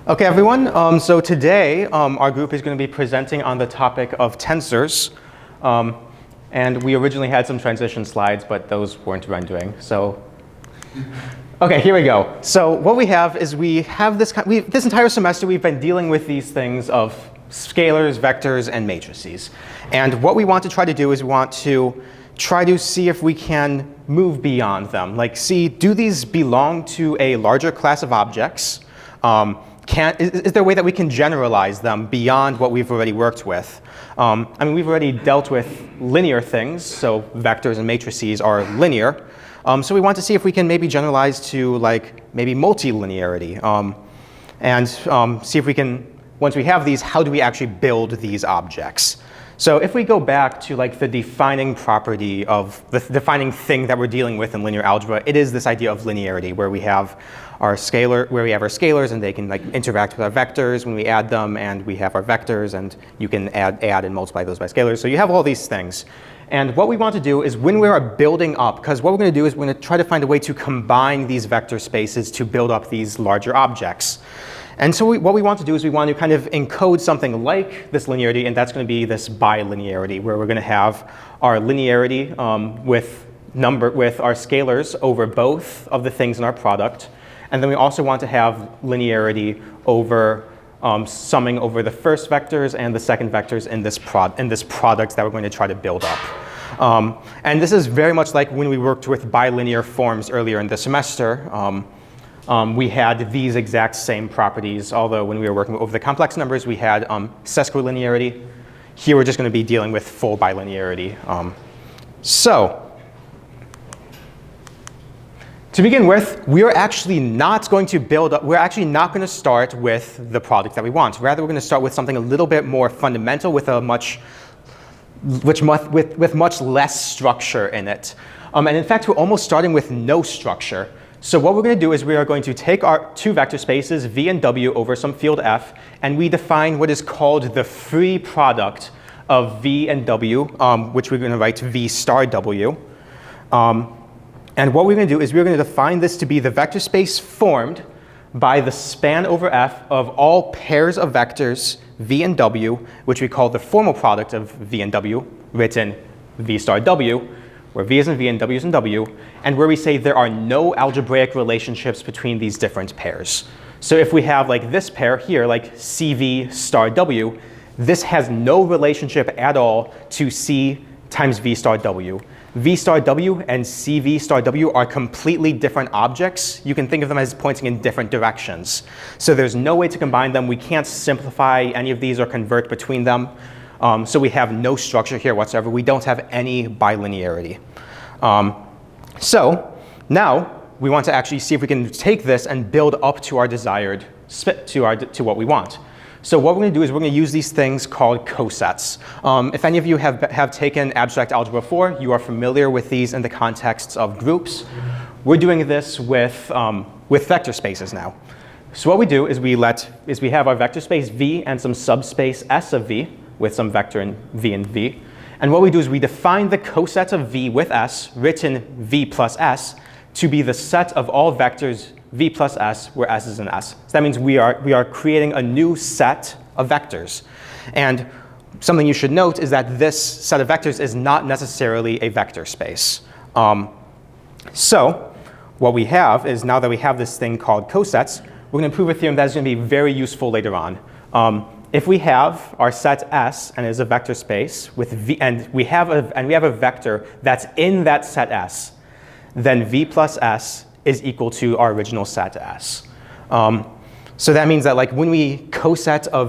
Okay, everyone. So today, our group is going to be presenting on the topic of tensors. And we originally had some transition slides, but those weren't rendering. So, okay, here we go. So what we have is this entire semester we've been dealing with these things of scalars, vectors, and matrices. And what we want to try to do is we want to try to see if we can move beyond them. Like, do these belong to a larger class of objects? Is there a way that we can generalize them beyond what we've already worked with? I mean, we've already dealt with linear things, so vectors and matrices are linear. So we want to see if we can maybe generalize to maybe multilinearity, and see if we can, once we have these, how do we actually build these objects? So if we go back to the defining property of the defining thing that we're dealing with in linear algebra, it is this idea of linearity, where we have our scalars and they can interact with our vectors when we add them, and we have our vectors and you can add and multiply those by scalars. So you have all these things. And what we want to do is when we are building up, because what we're going to do is we're going to try to find a way to combine these vector spaces to build up these larger objects. And so what we want to do is we want to kind of encode something like this linearity, and that's going to be this bilinearity, where we're going to have our linearity with our scalars over both of the things in our product. And then we also want to have linearity over summing over the first vectors and the second vectors in this product that we're going to try to build up. And this is very much like when we worked with bilinear forms earlier in the semester. We had these exact same properties, although when we were working over the complex numbers, we had sesquilinearity. Here we're just going to be dealing with full bilinearity. To begin with, we're actually not going to start with the product that we want. Rather, we're going to start with something a little bit more fundamental with much less structure in it. And in fact, we're almost starting with no structure. So what we're going to do is we are going to take our two vector spaces, v and w, over some field f, and we define what is called the free product of v and w, which we're going to write v star w. And what we're going to do is we're going to define this to be the vector space formed by the span over f of all pairs of vectors v and w, which we call the formal product of v and w, written v star w, where v is in v and w is in w, and where we say there are no algebraic relationships between these different pairs. So if we have this pair here, like cv star w, this has no relationship at all to c times v star w. V star w and cv star w are completely different objects. You can think of them as pointing in different directions. So there's no way to combine them. We can't simplify any of these or convert between them. So we have no structure here whatsoever. We don't have any bilinearity. So now we want to actually see if we can take this and build up to our desired to what we want. So what we're going to do is we're going to use these things called cosets. If any of you have taken abstract algebra 4, you are familiar with these in the contexts of groups. We're doing this with vector spaces now. So what we do is we have our vector space v and some subspace s of v with some vector in v and v. And what we do is we define the coset of v with s, written v plus s, to be the set of all vectors v plus s, where s is in s. So that means we are creating a new set of vectors. And something you should note is that this set of vectors is not necessarily a vector space. So what we have is, now that we have this thing called cosets, we're going to prove a theorem that is going to be very useful later on. If we have our set S and it is a vector space with v, and we have a vector that's in that set S, then v plus s is equal to our original set S. So that means that when we coset a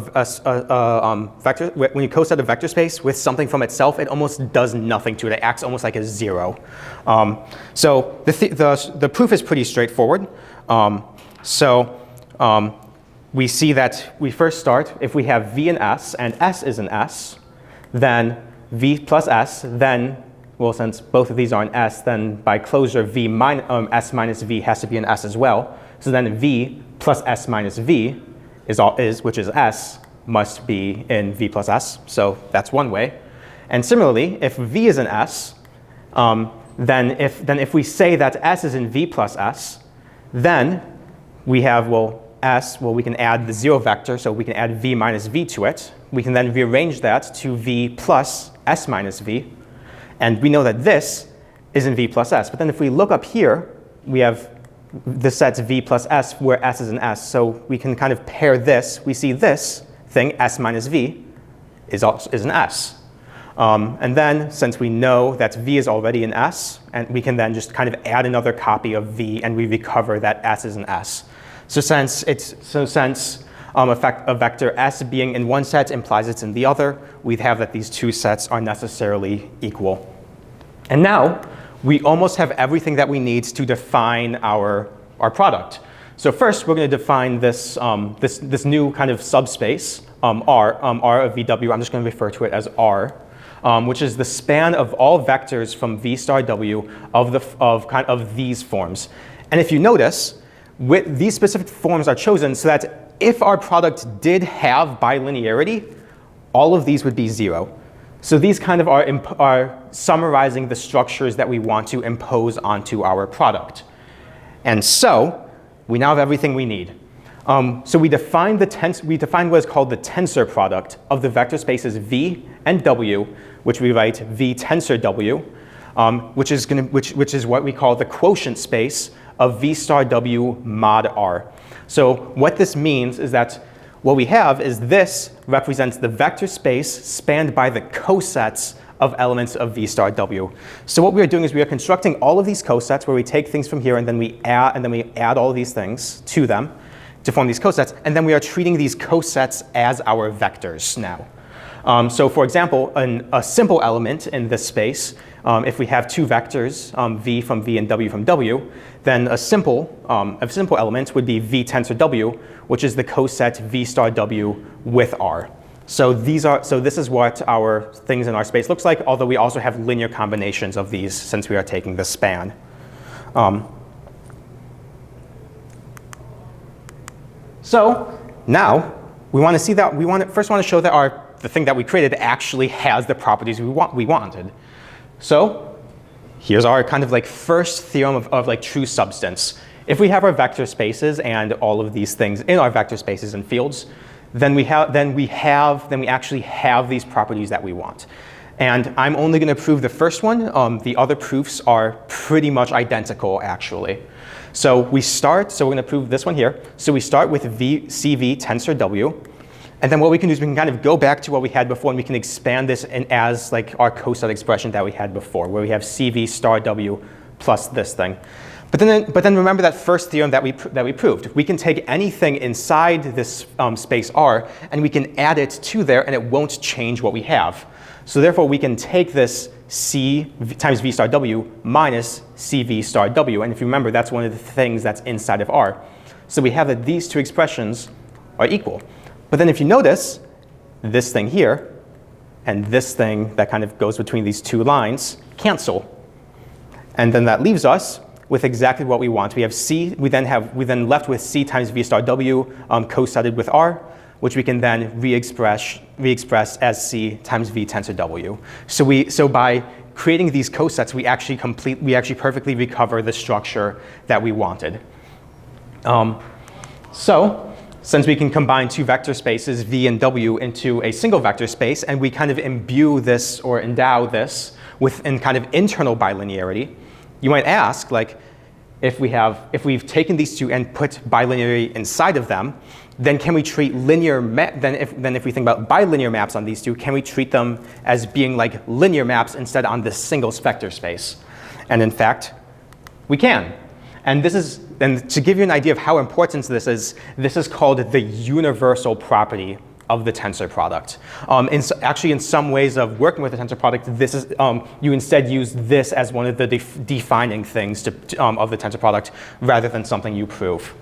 vector space with something from itself, it almost does nothing to it. It acts almost like a zero. So the proof is pretty straightforward. We see that we first start, if we have v in s and s is in s, then v plus s, then, well, since both of these are in s, then by closure s minus v has to be in s as well. So then v plus s minus v which is s, must be in v plus s. So that's one way. And similarly, if v is in s, then if we say that s is in v plus s, then we have, well, s, well, we can add the 0 vector, so we can add v minus v to it. We can then rearrange that to v plus s minus v. And we know that this is in v plus s. But then if we look up here, we have the sets v plus s where s is an s. So we can kind of pair this. We see this thing, s minus v, is an s. And then, since we know that v is already an s, and we can then just kind of add another copy of v, and we recover that s is an s. So since a vector s being in one set implies it's in the other, we have that these two sets are necessarily equal. And now, we almost have everything that we need to define our product. So first, we're going to define this, this new kind of subspace, R of VW. I'm just going to refer to it as R, which is the span of all vectors from V star W of these forms. And if you notice, these specific forms are chosen so that if our product did have bilinearity, all of these would be 0. So these kind of are summarizing the structures that we want to impose onto our product. And so we now have everything we need. So we define what is called the tensor product of the vector spaces V and W, which we write V tensor W, which is what we call the quotient space of V star W mod R. So what this means is that what we have is this represents the vector space spanned by the cosets of elements of V star W. So what we are doing is we are constructing all of these cosets where we take things from here and then we add all of these things to them to form these cosets, and then we are treating these cosets as our vectors now. So for example, a simple element in this space, if we have two vectors, v from v and w from w, then a simple element would be v tensor w, which is the coset v star w with r. So this is what our things in our space looks like, although we also have linear combinations of these since we are taking the span. So now we want to see that first want to show that the thing that we created actually has the properties we wanted. So here's our kind of like first theorem of like true substance. If we have our vector spaces and all of these things in our vector spaces and fields, then we actually have these properties that we want. And I'm only going to prove the first one. The other proofs are pretty much identical, actually. So we're going to prove this one here. So we start with CV tensor W. And then what we can do is we can kind of go back to what we had before, and we can expand this as like our coset expression that we had before, where we have CV star W plus this thing. But then remember that first theorem that we proved. We can take anything inside this space R, and we can add it to there, and it won't change what we have. So therefore, we can take this C times V star W minus CV star W. And if you remember, that's one of the things that's inside of R. So we have that these two expressions are equal. But then if you notice, this thing here and this thing that kind of goes between these two lines cancel. And then that leaves us with exactly what we want. We have C, we then left with C times V star W cosetted with R, which we can then re-express as C times V tensor W. So by creating these cosets, we actually perfectly recover the structure that we wanted. So since we can combine two vector spaces, V and W, into a single vector space, and we kind of imbue this or endow this with kind of internal bilinearity, you might ask, like, if we've taken these two and put bilinearity inside of them, then can we treat if we think about bilinear maps on these two, can we treat them as being like linear maps instead on this single vector space? And in fact, we can. And to give you an idea of how important this is called the universal property of the tensor product. Actually, in some ways of working with the tensor product, you instead use this as one of the defining things of the tensor product rather than something you prove.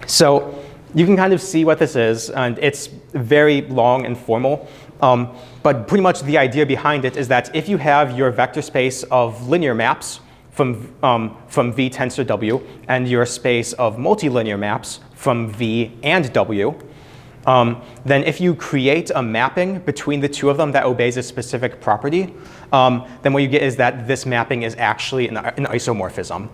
So you can kind of see what this is, and it's very long and formal. But pretty much the idea behind it is that if you have your vector space of linear maps from V tensor W and your space of multilinear maps from V and W, then if you create a mapping between the two of them that obeys a specific property, then what you get is that this mapping is actually an isomorphism.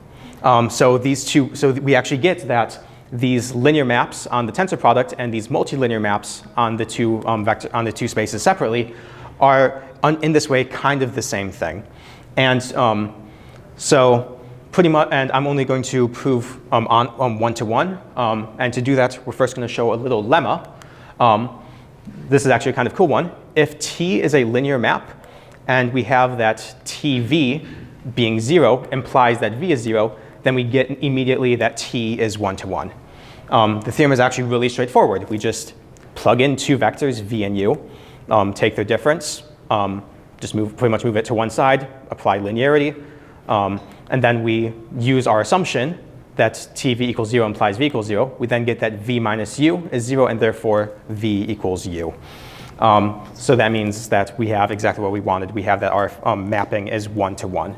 So we actually get that these linear maps on the tensor product and these multilinear maps on the two spaces separately are in this way kind of the same thing. And so pretty much, and I'm only going to prove on one-to-one. And to do that, we're first going to show a little lemma. This is actually a kind of cool one. If T is a linear map, and we have that TV being 0 implies that V is 0, then we get immediately that T is one-to-one. The theorem is actually really straightforward. We just plug in two vectors, V and U, take their difference, just pretty much move it to one side, apply linearity, and then we use our assumption that TV equals 0 implies V equals 0. We then get that V minus U is 0, and therefore V equals U. So that means that we have exactly what we wanted. We have that our mapping is one-to-one.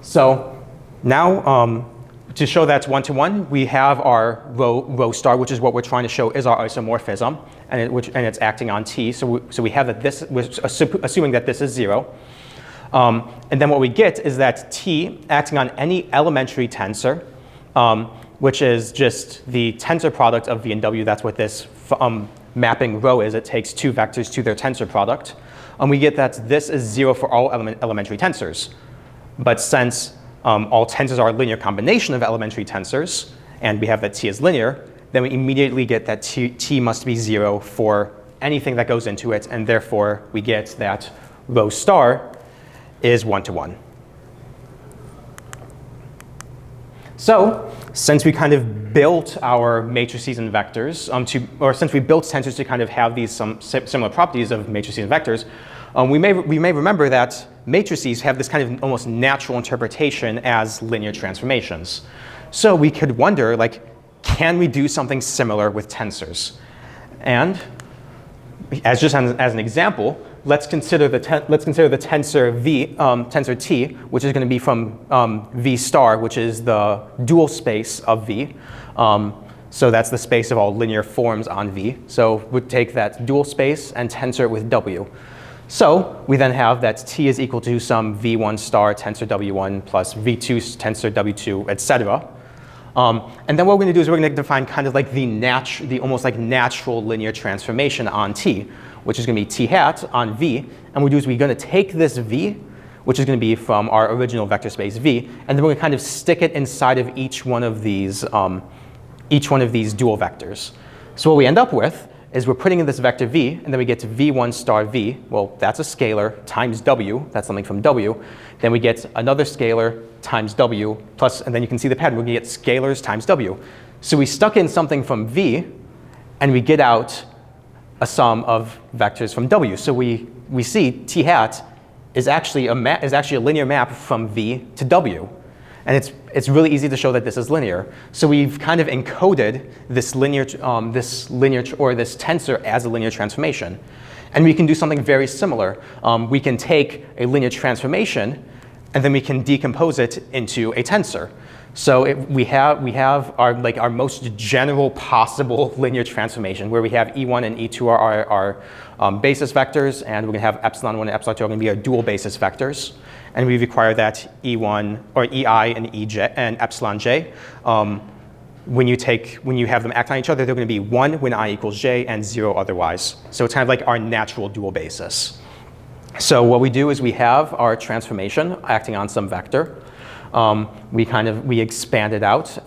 So now, to show that's one-to-one, we have our rho star, which is what we're trying to show is our isomorphism, and it's acting on T. So we have that this, we're assuming that this is 0. And then what we get is that T acting on any elementary tensor, which is just the tensor product of V and W. That's what this mapping rho is. It takes two vectors to their tensor product. And we get that this is 0 for all elementary tensors. But since all tensors are a linear combination of elementary tensors, and we have that T is linear, then we immediately get that T must be 0 for anything that goes into it, and therefore we get that rho star is one-to-one. So since we kind of built our matrices and vectors, or since we built tensors to kind of have these some similar properties of matrices and vectors, we may remember that matrices have this kind of almost natural interpretation as linear transformations. So we could wonder, like, can we do something similar with tensors? And as an example, let's consider the tensor V, tensor T, which is going to be from V star, which is the dual space of V. So that's the space of all linear forms on V. So we'd take that dual space and tensor it with W. So we then have that T is equal to some V1 star tensor W1 plus V2 tensor W2, etc. And then what we're going to do is we're going to define kind of like the almost like natural linear transformation on T, which is going to be T hat on V. And what we do is we're going to take this V, which is going to be from our original vector space V, and then we're going to kind of stick it inside of each one of these dual vectors. So what we end up with is we're putting in this vector V, and then we get to V1 star V. Well, that's a scalar times W. That's something from W. Then we get another scalar times W plus, and then you can see the pattern. We're going to get scalars times W. So we stuck in something from V, and we get out a sum of vectors from W. So we see T hat is actually a linear map from V to W. And it's really easy to show that this is linear. So we've kind of encoded this tensor as a linear transformation. And we can do something very similar. We can take a linear transformation, and then we can decompose it into a tensor. So we have our most general possible linear transformation, where we have E1 and E2 are our basis vectors, and we're going to have epsilon 1 and epsilon 2 are going to be our dual basis vectors. And we require that E1 or EI and EJ and epsilon j. When you have them act on each other, they're going to be 1 when I equals j and 0 otherwise. So it's kind of like our natural dual basis. So what we do is we have our transformation acting on some vector. We expand it out.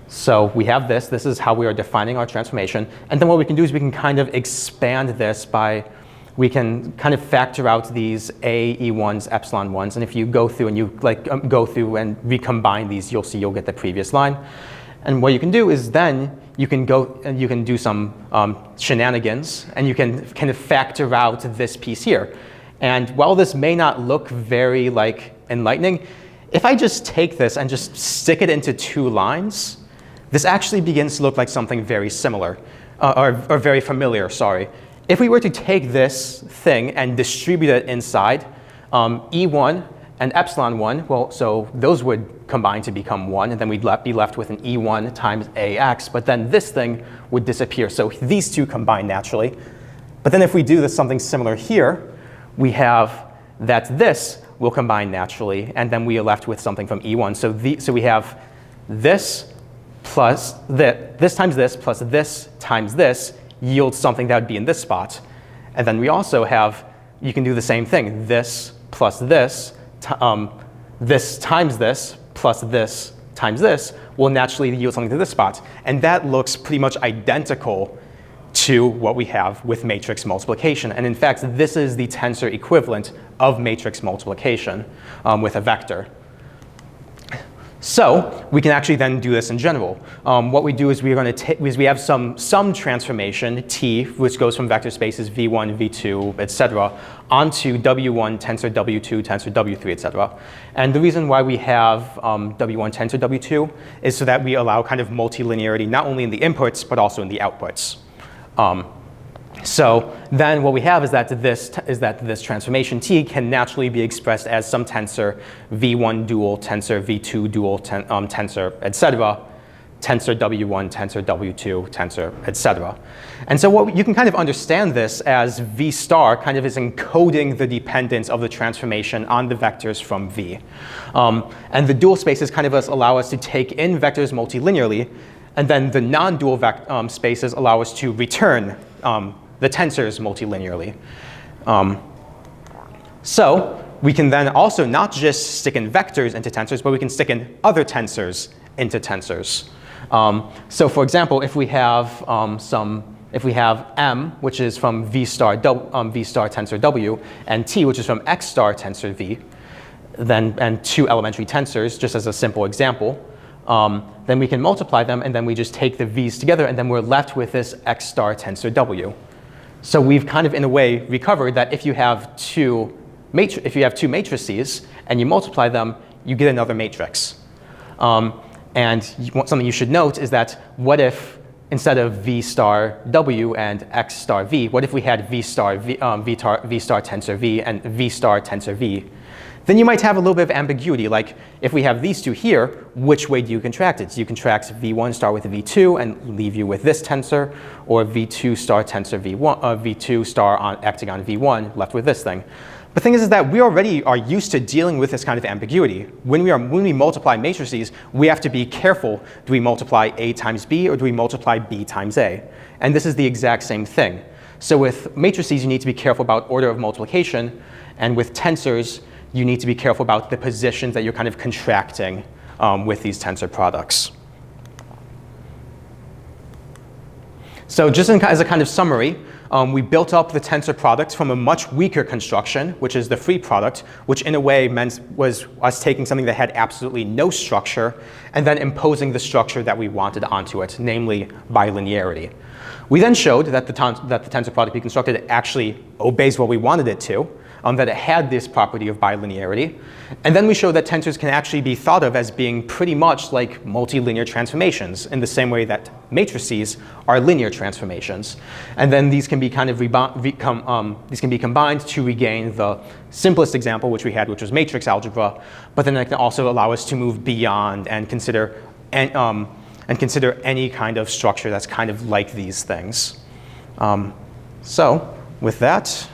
So we have this. This is how we are defining our transformation. And then what we can do is we can kind of expand this by, we can kind of factor out these A, E1s, epsilon 1s. And if you go through and you go through and recombine these, you'll get the previous line. And what you can do is then you can go and you can do some shenanigans, and you can kind of factor out this piece here. And while this may not look very enlightening, if I just take this and just stick it into two lines, this actually begins to look like something very similar, or very familiar, sorry. If we were to take this thing and distribute it inside E1 and epsilon 1, well, so those would combine to become 1, and then we'd be left with an E1 times AX, but then this thing would disappear. So these two combine naturally. But then if we do something similar here, we have that this will combine naturally, and then we are left with something from E1. So we have this plus this times this plus this times this yields something that would be in this spot. And then we also have, you can do the same thing. This plus this, this times this plus this times this will naturally yield something to this spot. And that looks pretty much identical to what we have with matrix multiplication. And in fact, this is the tensor equivalent of matrix multiplication with a vector. So we can actually then do this in general. What we do is we have some transformation T, which goes from vector spaces v1, v2, etc., onto w1 tensor w2 tensor w3, etc. And the reason why we have w1 tensor w2 is so that we allow kind of multilinearity not only in the inputs but also in the outputs. So then what we have is that this transformation T can naturally be expressed as some tensor v1 dual tensor v2 dual tensor, etc., tensor w1 tensor w2 tensor, etc. And so what you can kind of understand this as v star kind of is encoding the dependence of the transformation on the vectors from v. And the dual spaces kind of allow us to take in vectors multilinearly, and then the non-dual spaces allow us to return the tensors multilinearly. So we can then also not just stick in vectors into tensors, but we can stick in other tensors into tensors. So for example, if we have M, which is from v star tensor W, and T, which is from x star tensor V, and two elementary tensors, just as a simple example, then we can multiply them, and then we just take the v's together, and then we're left with this x star tensor W. So we've kind of, in a way, recovered that if you have two matrices and you multiply them, you get another matrix. And something you should note is that what if instead of v star W and x star V, what if we had v star tensor V and v star tensor V? Then you might have a little bit of ambiguity, like if we have these two here, which way do you contract it? Do you contract v1 star with v2 and leave you with this tensor, or v2 star tensor v1, v2 star on acting on v1 left with this thing? The thing is that we already are used to dealing with this kind of ambiguity. When we multiply matrices, we have to be careful. Do we multiply A times B, or do we multiply B times A? And this is the exact same thing. So with matrices, you need to be careful about order of multiplication, and with tensors, you need to be careful about the positions that you're kind of contracting with these tensor products. So just as a kind of summary, we built up the tensor product from a much weaker construction, which is the free product, which in a way was us taking something that had absolutely no structure and then imposing the structure that we wanted onto it, namely bilinearity. We then showed that the tensor product we constructed actually obeys what we wanted it to, that it had this property of bilinearity. And then we showed that tensors can actually be thought of as being pretty much like multilinear transformations in the same way that matrices are linear transformations. And then these can be kind of these can be combined to regain the simplest example which we had, which was matrix algebra. But then it can also allow us to move beyond and consider any kind of structure that's kind of like these things. So with that,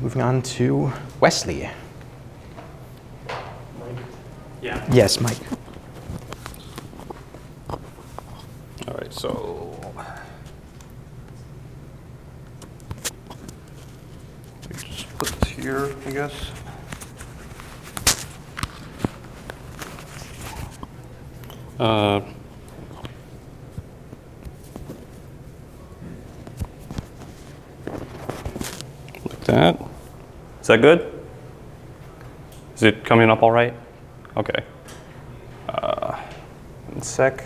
moving on to Wesley. Mike? Yeah. Yes, Mike. All right, so let me just put this here, I guess. Like that. Is that good? Is it coming up all right? Okay. 1 sec.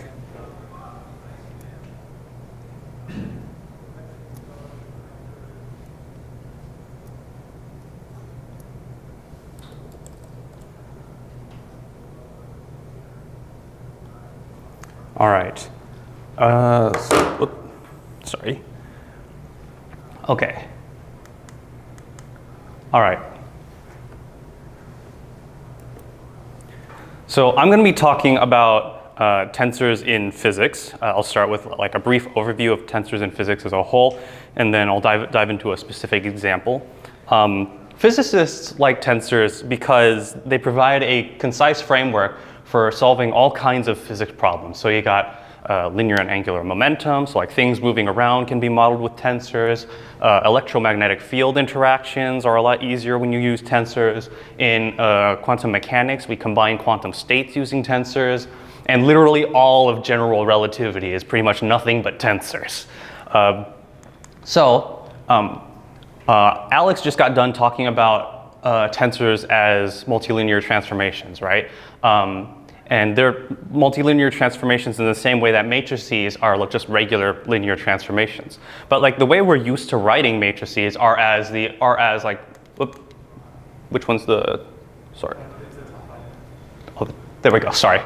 All right. Sorry. Okay. All right. So I'm going to be talking about tensors in physics. I'll start with like a brief overview of tensors in physics as a whole, and then I'll dive into a specific example. Physicists like tensors because they provide a concise framework for solving all kinds of physics problems. So you got linear and angular momentum, so like things moving around can be modeled with tensors. Electromagnetic field interactions are a lot easier when you use tensors. In quantum mechanics, we combine quantum states using tensors. And literally all of general relativity is pretty much nothing but tensors. Alex just got done talking about tensors as multilinear transformations, right? And they're multilinear transformations in the same way that matrices are just regular linear transformations. But like the way we're used to writing matrices are as like, which one's the, sorry. Oh, there we go, sorry.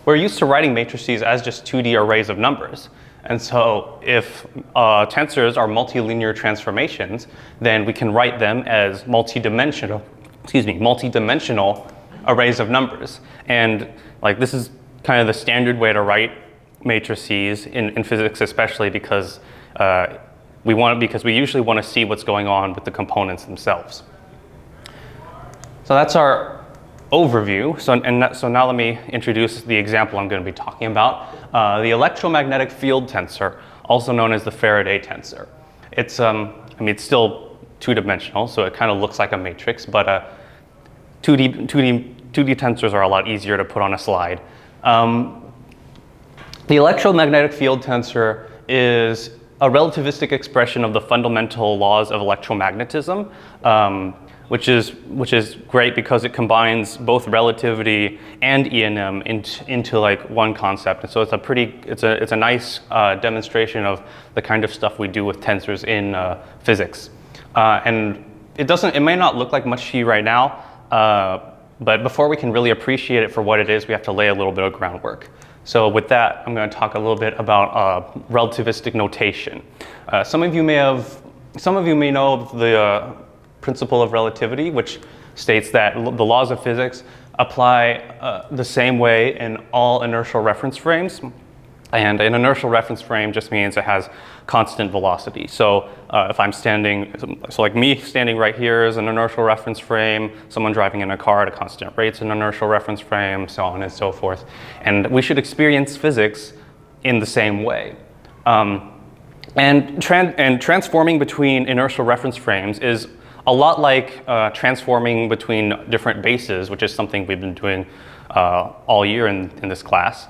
We're used to writing matrices as just 2D arrays of numbers. And so if tensors are multilinear transformations, then we can write them as multidimensional arrays of numbers. And like this is kind of the standard way to write matrices in physics, especially because we usually want to see what's going on with the components themselves. So that's our overview. So now let me introduce the example I'm going to be talking about. The electromagnetic field tensor, also known as the Faraday tensor. It's it's still two-dimensional, so it kind of looks like a matrix, but 2D tensors are a lot easier to put on a slide. The electromagnetic field tensor is a relativistic expression of the fundamental laws of electromagnetism, which is great because it combines both relativity and E&M into like one concept. And so it's a nice demonstration of the kind of stuff we do with tensors in physics. And it may not look like much to you right now, but before we can really appreciate it for what it is, we have to lay a little bit of groundwork. So with that, I'm going to talk a little bit about relativistic notation. Some of you may know of the principle of relativity, which states that the laws of physics apply the same way in all inertial reference frames. And an inertial reference frame just means it has constant velocity. So if I'm like me standing right here is an inertial reference frame, someone driving in a car at a constant rate is an inertial reference frame, so on and so forth. And we should experience physics in the same way. And transforming between inertial reference frames is a lot like transforming between different bases, which is something we've been doing all year in this class.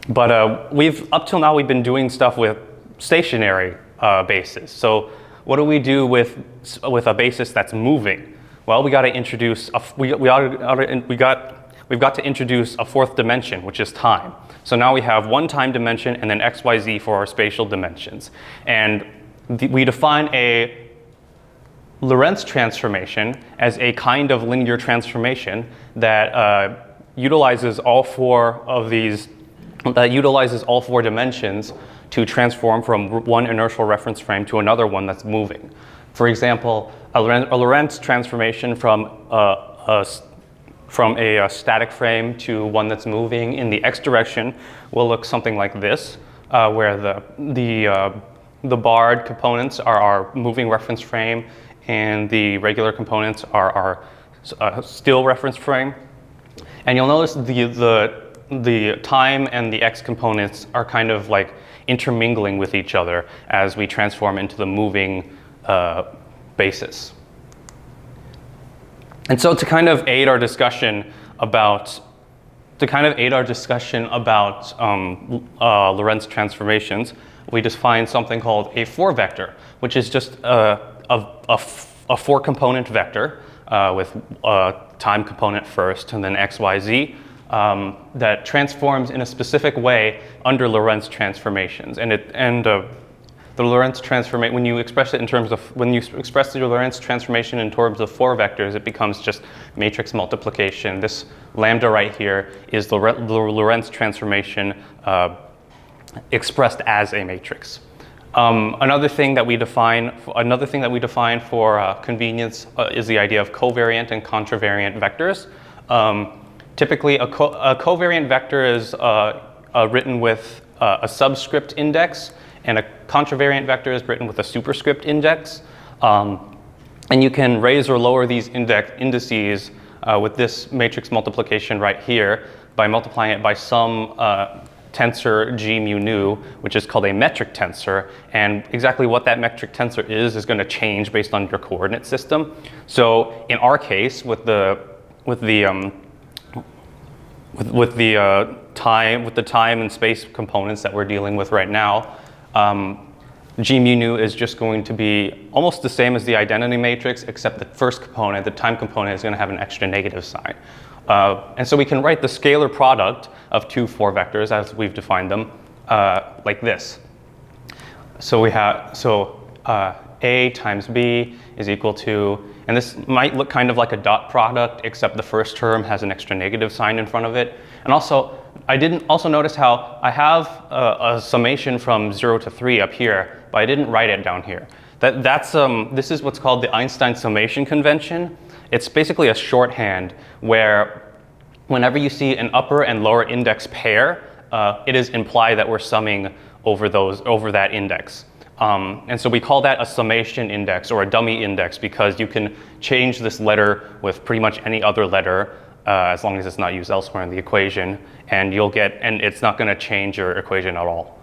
But up till now we've been doing stuff with stationary bases. So what do we do with a basis that's moving? Well, we've got to introduce a fourth dimension, which is time. So now we have one time dimension and then x, y, z for our spatial dimensions. And we define a Lorentz transformation as a kind of linear transformation that utilizes all four dimensions to transform from one inertial reference frame to another one that's moving. For example, a Lorentz transformation from a static frame to one that's moving in the x direction will look something like this, where the barred components are our moving reference frame and the regular components are our still reference frame. And you'll notice the time and the x components are kind of like intermingling with each other as we transform into the moving basis. And so to kind of aid our discussion about Lorentz transformations, we define something called a four vector, which is just a four component vector with a time component first and then x, y, z. That transforms in a specific way under Lorentz transformations, the Lorentz transformation. When you express the Lorentz transformation in terms of four vectors, it becomes just matrix multiplication. This lambda right here is the Lorentz transformation expressed as a matrix. Another thing that we define for convenience is the idea of covariant and contravariant vectors. Typically, a covariant vector is written with a subscript index, and a contravariant vector is written with a superscript index. And you can raise or lower these indices with this matrix multiplication right here by multiplying it by some tensor g mu nu, which is called a metric tensor. And exactly what that metric tensor is going to change based on your coordinate system. So in our case, with the time and space components that we're dealing with right now, g mu nu is just going to be almost the same as the identity matrix, except the first component, the time component, is going to have an extra negative sign. And so we can write the scalar product of two 4 vectors as we've defined them like this. So we have a times b is equal to, and this might look kind of like a dot product, except the first term has an extra negative sign in front of it. And also, I didn't also notice how I have a summation from 0 to 3 up here, but I didn't write it down here. This is what's called the Einstein summation convention. It's basically a shorthand where whenever you see an upper and lower index pair, it is implied that we're summing over that index. And so we call that a summation index or a dummy index because you can change this letter with pretty much any other letter as long as it's not used elsewhere in the equation, and it's not going to change your equation at all.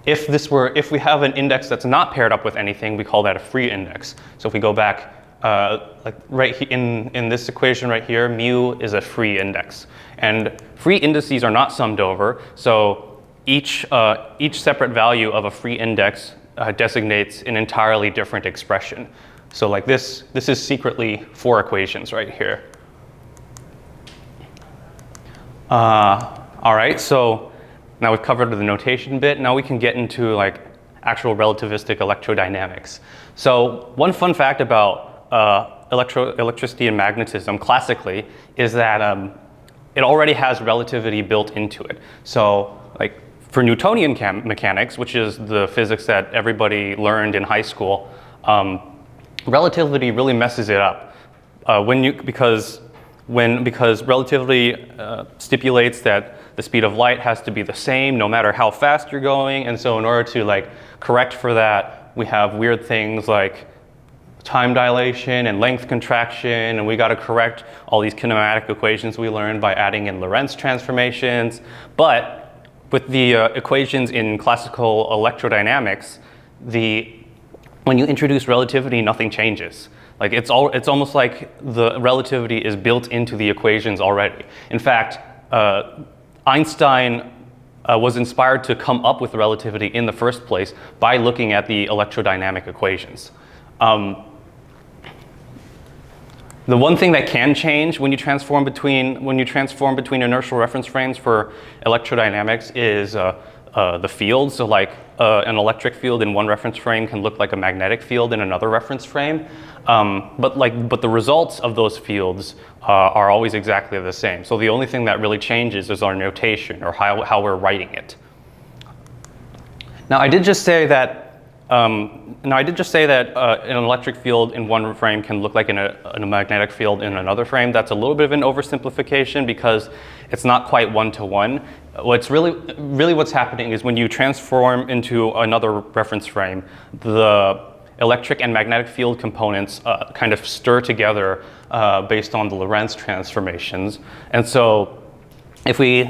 If we have an index that's not paired up with anything, we call that a free index. So if we go back, like right in this equation right here, mu is a free index, and free indices are not summed over. So each separate value of a free index designates an entirely different expression. So like this is secretly 4 equations right here. All right, so now we've covered the notation bit. Now we can get into like actual relativistic electrodynamics. So one fun fact about electricity and magnetism classically is that it already has relativity built into it. So like for Newtonian mechanics, which is the physics that everybody learned in high school, relativity really messes it up because relativity stipulates that the speed of light has to be the same no matter how fast you're going. And so in order to like correct for that, we have weird things like time dilation and length contraction, and we got to correct all these kinematic equations we learned by adding in Lorentz transformations. But with the equations in classical electrodynamics, when you introduce relativity, nothing changes. Like it's almost like the relativity is built into the equations already. In fact, Einstein was inspired to come up with relativity in the first place by looking at the electrodynamic equations. The one thing that can change when you transform between inertial reference frames for electrodynamics is the field. So like an electric field in one reference frame can look like a magnetic field in another reference frame. But the results of those fields are always exactly the same. So the only thing that really changes is our notation or how we're writing it. Now I did just say that an electric field in one frame can look like a magnetic field in another frame. That's a little bit of an oversimplification because it's not quite one-to-one. What's what's happening is when you transform into another reference frame, the electric and magnetic field components kind of stir together based on the Lorentz transformations. And so if we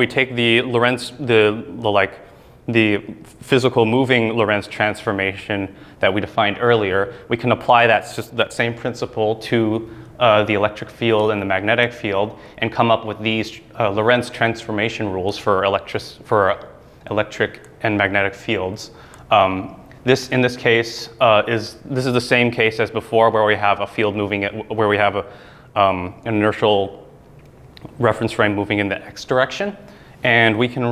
take the Lorentz, the physical moving Lorentz transformation that we defined earlier, we can apply that same principle to the electric field and the magnetic field and come up with these Lorentz transformation rules for electric and magnetic fields. This, in this case, is the same case as before, where we have a field moving, where we have an inertial reference frame moving in the x direction, and we can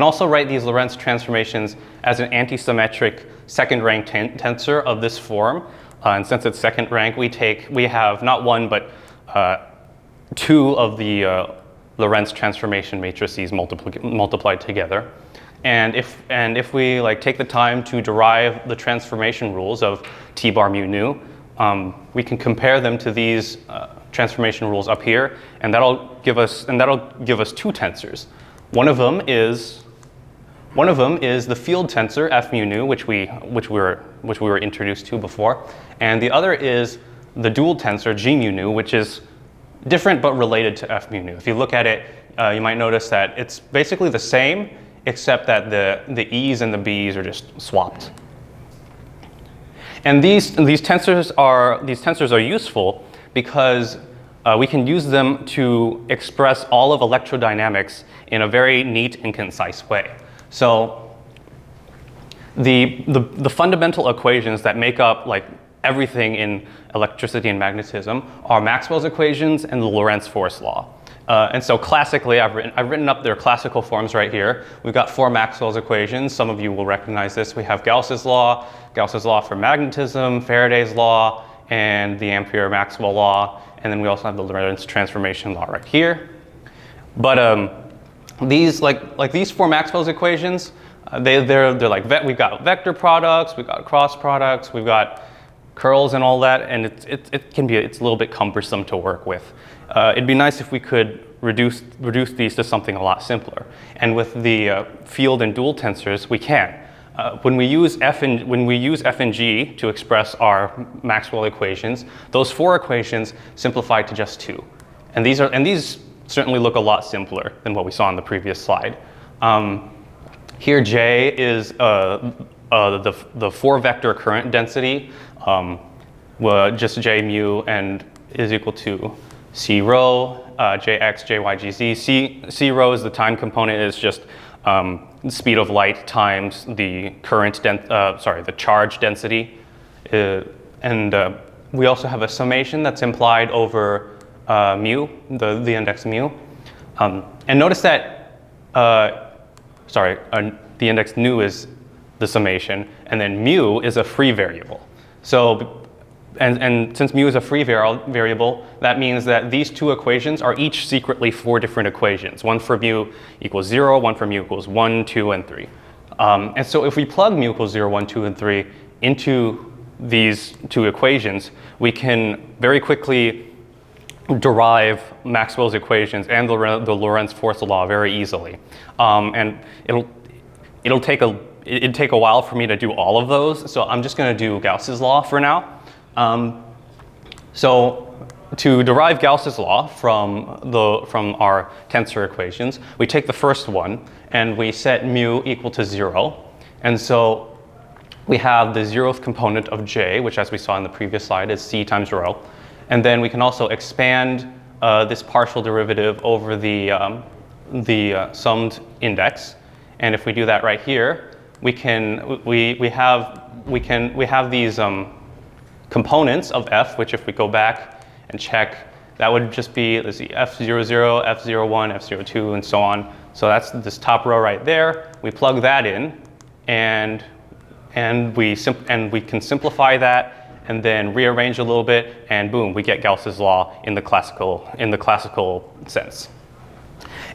also write these Lorentz transformations as an antisymmetric second-rank tensor of this form. And since it's second rank, we have not one but 2 of the Lorentz transformation matrices multiplied together. And if we take the time to derive the transformation rules of t bar mu nu, we can compare them to these transformation rules up here, and that'll give us 2 tensors. One of them is the field tensor f mu nu, which we were introduced to before, and the other is the dual tensor G mu nu, which is different but related to F mu nu. If you look at it, you might notice that it's basically the same, except that the E's and the B's are just swapped. And these tensors are useful because we can use them to express all of electrodynamics in a very neat and concise way. So the fundamental equations that make up like everything in electricity and magnetism are Maxwell's equations and the Lorentz force law. And so classically, I've written up their classical forms right here. We've got 4 Maxwell's equations. Some of you will recognize this. We have Gauss's law for magnetism, Faraday's law, and the Ampere-Maxwell law. And then we also have the Lorentz transformation law right here. But these 4 Maxwell's equations, they're like we've got vector products, we've got cross products, we've got curls and all that, and it's a little bit cumbersome to work with. It'd be nice if we could reduce these to something a lot simpler. And with the field and dual tensors, we can. When we use F and G to express our Maxwell equations, those 4 equations simplify to just 2. And these certainly look a lot simpler than what we saw on the previous slide. Here J is the 4-vector current density, just J mu and is equal to C rho, Jx, Jy, Gz. C rho is the time component, is just speed of light times the the charge density. And we also have a summation that's implied over mu, the index mu. And notice that, the index nu is the summation, and then mu is a free variable. So, and since mu is a free variable, that means that these 2 equations are each secretly 4 different equations. One for mu equals 0, one for mu equals 1, 2, and 3. And so if we plug mu equals 0, 1, 2, and 3 into these 2 equations, we can very quickly derive Maxwell's equations and the Lorentz force law very easily. And it'd take a while for me to do all of those, so I'm just going to do Gauss's law for now. So to derive Gauss's law from our tensor equations, we take the first one and we set mu equal to 0. And so we have the 0th component of J, which as we saw in the previous slide is C times rho. And then we can also expand this partial derivative over the summed index. And if we do that right here, we have these components of f, which if we go back and check, that would just be, let's see, f00, f01, f02, and so on. So that's this top row right there. We plug that in, and we can simplify that, and then rearrange a little bit, and boom, we get Gauss's law in the classical sense.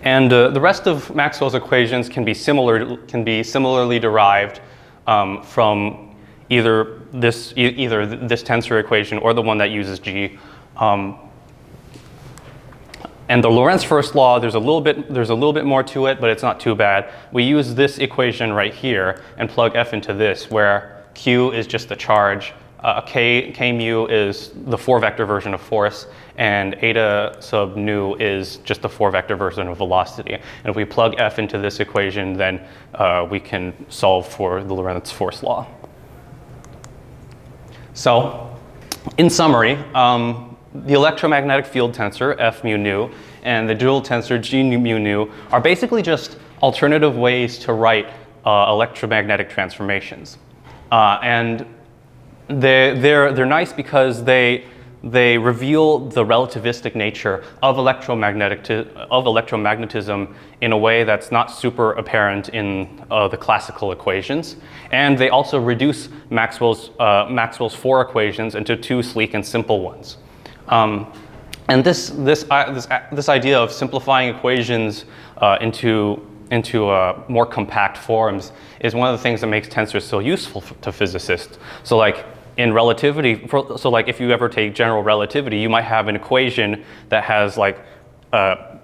And the rest of Maxwell's equations can be similarly derived from either this tensor equation or the one that uses G. And the Lorentz first law, there's a little bit more to it, but it's not too bad. We use this equation right here and plug F into this, where Q is just the charge, K mu is the 4-vector version of force, and eta sub nu is just the 4-vector version of velocity. And if we plug F into this equation, then we can solve for the Lorentz force law. So, in summary, the electromagnetic field tensor, F mu nu, and the dual tensor, G mu nu, are basically just alternative ways to write electromagnetic transformations. And they're nice because they reveal the relativistic nature of electromagnetism in a way that's not super apparent in the classical equations, and they also reduce Maxwell's 4 equations into 2 sleek and simple ones. And this idea of simplifying equations into more compact forms is one of the things that makes tensors so useful to physicists. So like in relativity, like if you ever take general relativity, you might have an equation that has like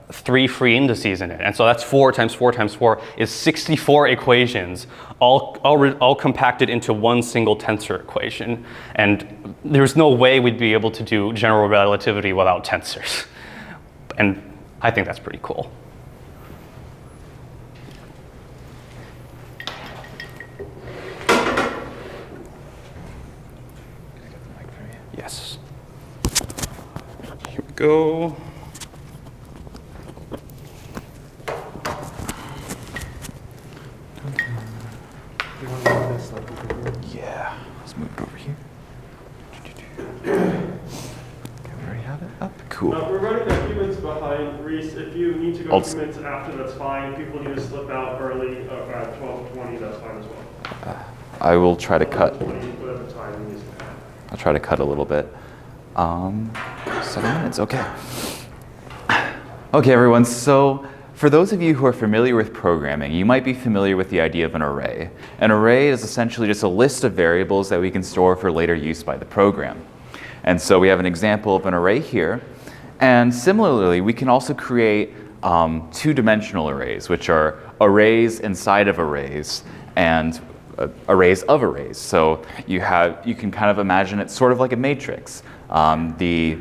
3 free indices in it. And so that's 4 times 4 times 4 is 64 equations, all compacted into one single tensor equation. And there's no way we'd be able to do general relativity without tensors. And I think that's pretty cool. Yes. Here we go. Yeah, let's move it over here. Okay, we already have it up. Cool. We're running a few minutes behind. Reise, if you need to go I'll a few minutes after, that's fine. People need to slip out early at 12:20, that's fine as well. I will try to cut. 20, whatever time you need. I'll try to cut a little bit. 7 minutes, okay. Okay, everyone, so for those of you who are familiar with programming, you might be familiar with the idea of an array. An array is essentially just a list of variables that we can store for later use by the program. And so we have an example of an array here. And similarly, we can also create two-dimensional arrays, which are arrays inside of arrays and arrays of arrays. So you can kind of imagine it sort of like a matrix. The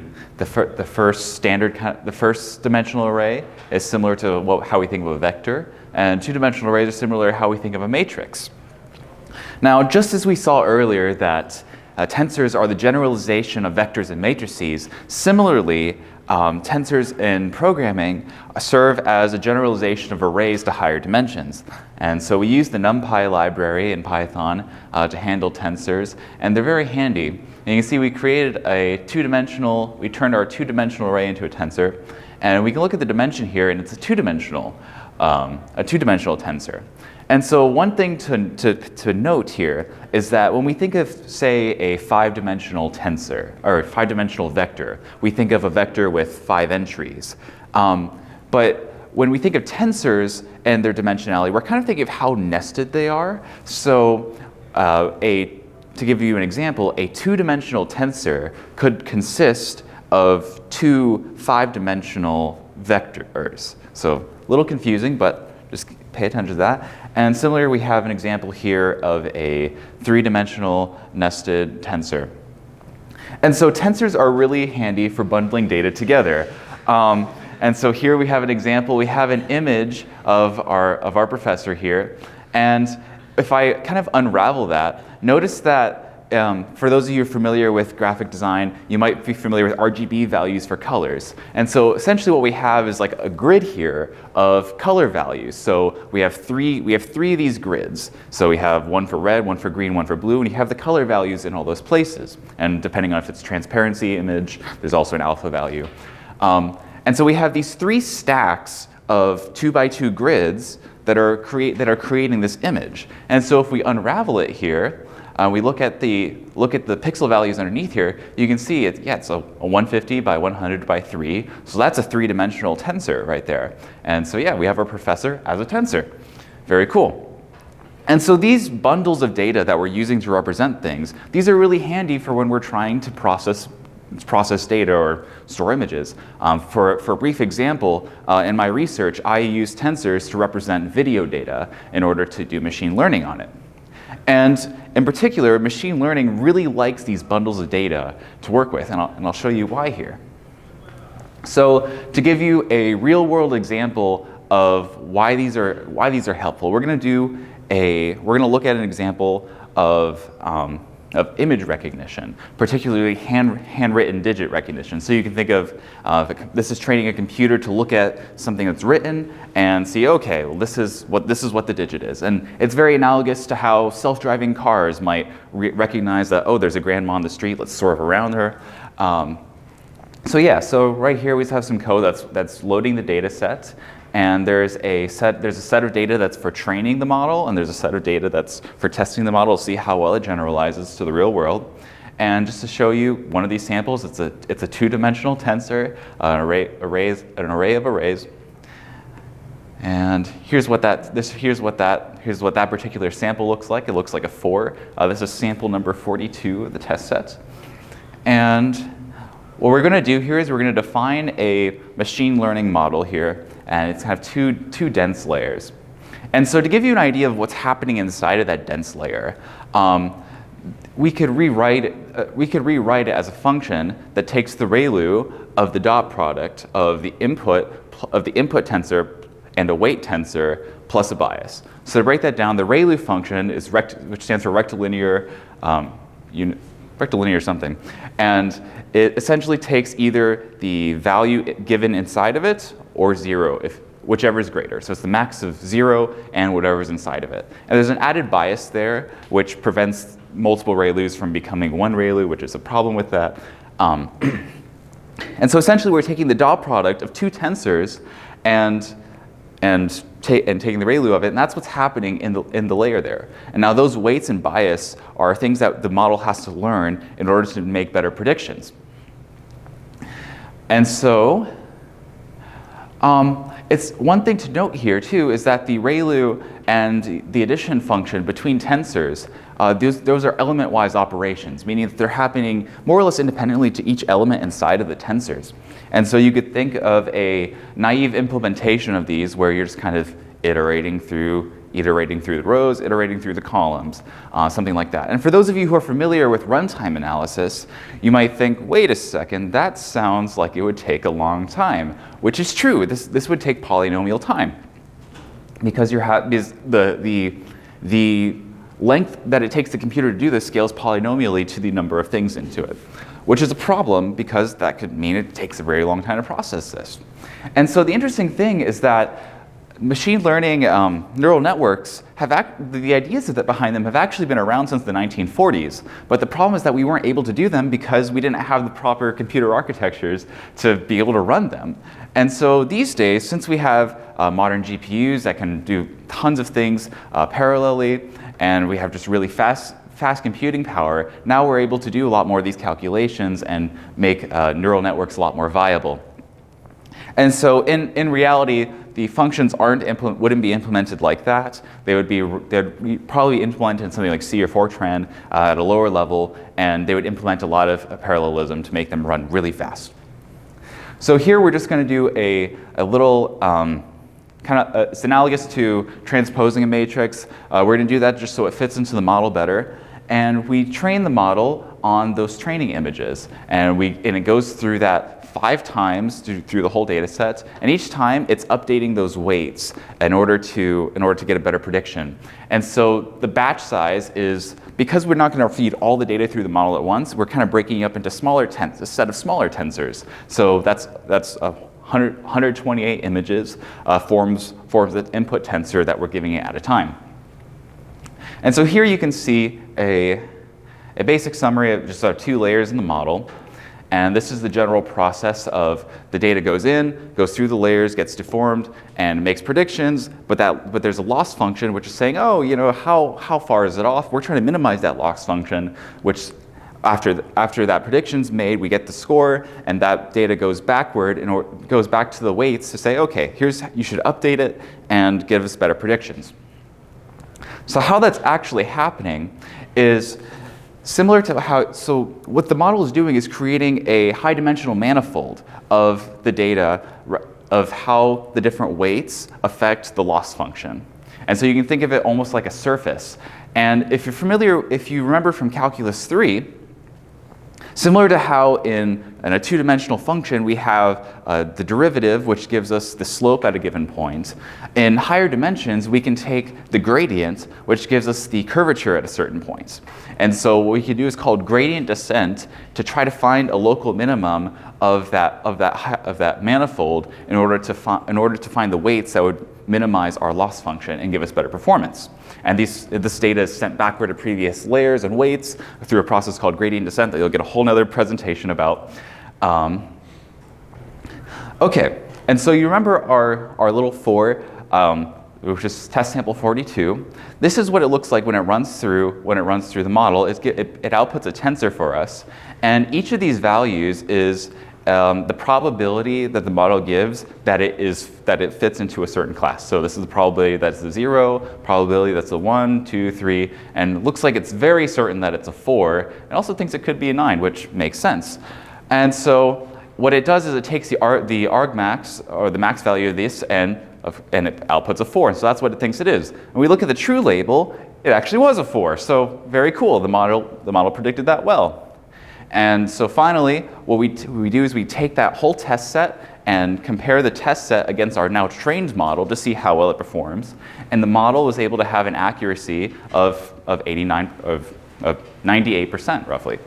first dimensional array is similar to how we think of a vector, and two-dimensional arrays are similar to how we think of a matrix. Now, just as we saw earlier that tensors are the generalization of vectors and matrices, similarly, tensors in programming serve as a generalization of arrays to higher dimensions. And so we use the NumPy library in Python to handle tensors, and they're very handy. And you can see we created we turned our two-dimensional array into a tensor, and we can look at the dimension here, and it's a two-dimensional tensor. And so one thing to note here is that when we think of, say, a 5-dimensional tensor, or a 5-dimensional vector, we think of a vector with 5 entries. But when we think of tensors and their dimensionality, we're kind of thinking of how nested they are. So to give you an example, a 2-dimensional tensor could consist of 2 5-dimensional vectors. So a little confusing, but just pay attention to that. And similarly, we have an example here of a 3-dimensional nested tensor. And so tensors are really handy for bundling data together. And so here we have an example. We have an image of our professor here. And if I kind of unravel that, notice that for those of you familiar with graphic design, you might be familiar with RGB values for colors. And so essentially what we have is like a grid here of color values. So we have three of these grids. So we have one for red, one for green, one for blue, and you have the color values in all those places. And depending on if it's transparency image, there's also an alpha value. And so we have these 3 stacks of 2x2 grids that are creating this image. And so if we unravel it here, we look at the pixel values underneath here, you can see it's a 150 by 100 by 3. So that's a 3-dimensional tensor right there. And so yeah, we have our professor as a tensor. Very cool. And so these bundles of data that we're using to represent things, these are really handy for when we're trying to process data or store images. For a brief example, in my research, I use tensors to represent video data in order to do machine learning on it. And in particular, machine learning really likes these bundles of data to work with, and I'll show you why here. So to give you a real-world example of why these are helpful, we're going to look at an example of image recognition, particularly handwritten digit recognition. So you can think of this is training a computer to look at something that's written and see, okay, well, this is what the digit is. And it's very analogous to how self-driving cars might recognize that, oh, there's a grandma on the street, let's swerve around her. So right here we have some code that's loading the data set. And there's a set of data that's for training the model, and there's a set of data that's for testing the model to see how well it generalizes to the real world. And just to show you one of these samples, it's a 2-dimensional tensor, an array of arrays. And here's what that particular sample looks like. It looks like a 4. This is sample number 42 of the test set. And what we're going to do here is we're going to define a machine learning model here, and it's kind of two dense layers. And so to give you an idea of what's happening inside of that dense layer, we could rewrite it as a function that takes the ReLU of the dot product of the input tensor and a weight tensor plus a bias. So to break that down, the ReLU function is which stands for rectilinear something, and it essentially takes either the value given inside of it or 0, whichever is greater. So it's the max of 0 and whatever is inside of it. And there's an added bias there, which prevents multiple ReLUs from becoming one ReLU, which is a problem with that. And so essentially, we're taking the dot product of two tensors and taking the ReLU of it, and that's what's happening in the layer there. And now those weights and bias are things that the model has to learn in order to make better predictions. And so it's one thing to note here too is that the ReLU and the addition function between tensors, those are element-wise operations, meaning that they're happening more or less independently to each element inside of the tensors. And so you could think of a naive implementation of these where you're just kind of iterating through the rows, iterating through the columns, something like that. And for those of you who are familiar with runtime analysis, you might think, wait a second, that sounds like it would take a long time, which is true. This would take polynomial time because the length that it takes the computer to do this scales polynomially to the number of things into it, which is a problem because that could mean it takes a very long time to process this. And so the interesting thing is that machine learning neural networks the ideas behind them have actually been around since the 1940s. But the problem is that we weren't able to do them because we didn't have the proper computer architectures to be able to run them. And so these days, since we have modern GPUs that can do tons of things parallelly, and we have just really fast computing power, now we're able to do a lot more of these calculations and make neural networks a lot more viable. And so in reality, the functions wouldn't be implemented like that. They'd be probably implemented in something like C or Fortran at a lower level, and they would implement a lot of parallelism to make them run really fast. So here we're just going to do a little it's analogous to transposing a matrix. We're going to do that just so it fits into the model better. And we train the model on those training images. And it goes through that 5 times through the whole data set. And each time it's updating those weights in order to get a better prediction. And so the batch size is, because we're not going to feed all the data through the model at once, we're kind of breaking up into a set of smaller tensors. So that's 128 images forms the input tensor that we're giving it at a time. And so here you can see a basic summary of just our 2 layers in the model. And this is the general process of the data goes through the layers, gets deformed, and makes predictions. But there's a loss function which is saying, oh, how far is it off? We're trying to minimize that loss function, which after that prediction's made, we get the score, and that data goes backward and goes back to the weights to say, okay, you should update it and give us better predictions. So how that's actually happening is similar to so what the model is doing is creating a high-dimensional manifold of the data of how the different weights affect the loss function. And so you can think of it almost like a surface. And if you remember from Calculus 3, similar to how in a 2-dimensional function we have the derivative, which gives us the slope at a given point, in higher dimensions we can take the gradient, which gives us the curvature at a certain point. And so what we can do is called gradient descent to try to find a local minimum of that manifold in order to find the weights that would minimize our loss function and give us better performance. And this data is sent backward to previous layers and weights through a process called gradient descent that you'll get a whole nother presentation about. Okay, and so you remember our little 4, which is test sample 42. This is what it looks like when it runs through the model. It outputs a tensor for us, and each of these values is the probability that the model gives that it fits into a certain class. So this is the probability that's a 0, probability that's a 1, 2, 3, and it looks like it's very certain that it's a 4. It also thinks it could be a 9, which makes sense. And so what it does is it takes the argmax, or the max value of this, and it outputs a 4. So that's what it thinks it is. When we look at the true label, it actually was a 4. So very cool. The model predicted that well. And so finally, what we do is we take that whole test set and compare the test set against our now trained model to see how well it performs. And the model was able to have an accuracy of 98% roughly.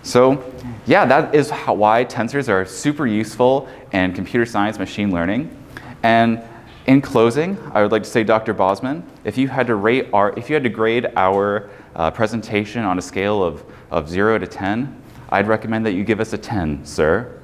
So yeah, that is why tensors are super useful in computer science machine learning. And in closing, I would like to say, Dr. Bosman, if you had to grade our presentation on a scale of 0 to 10, I'd recommend that you give us a 10, sir.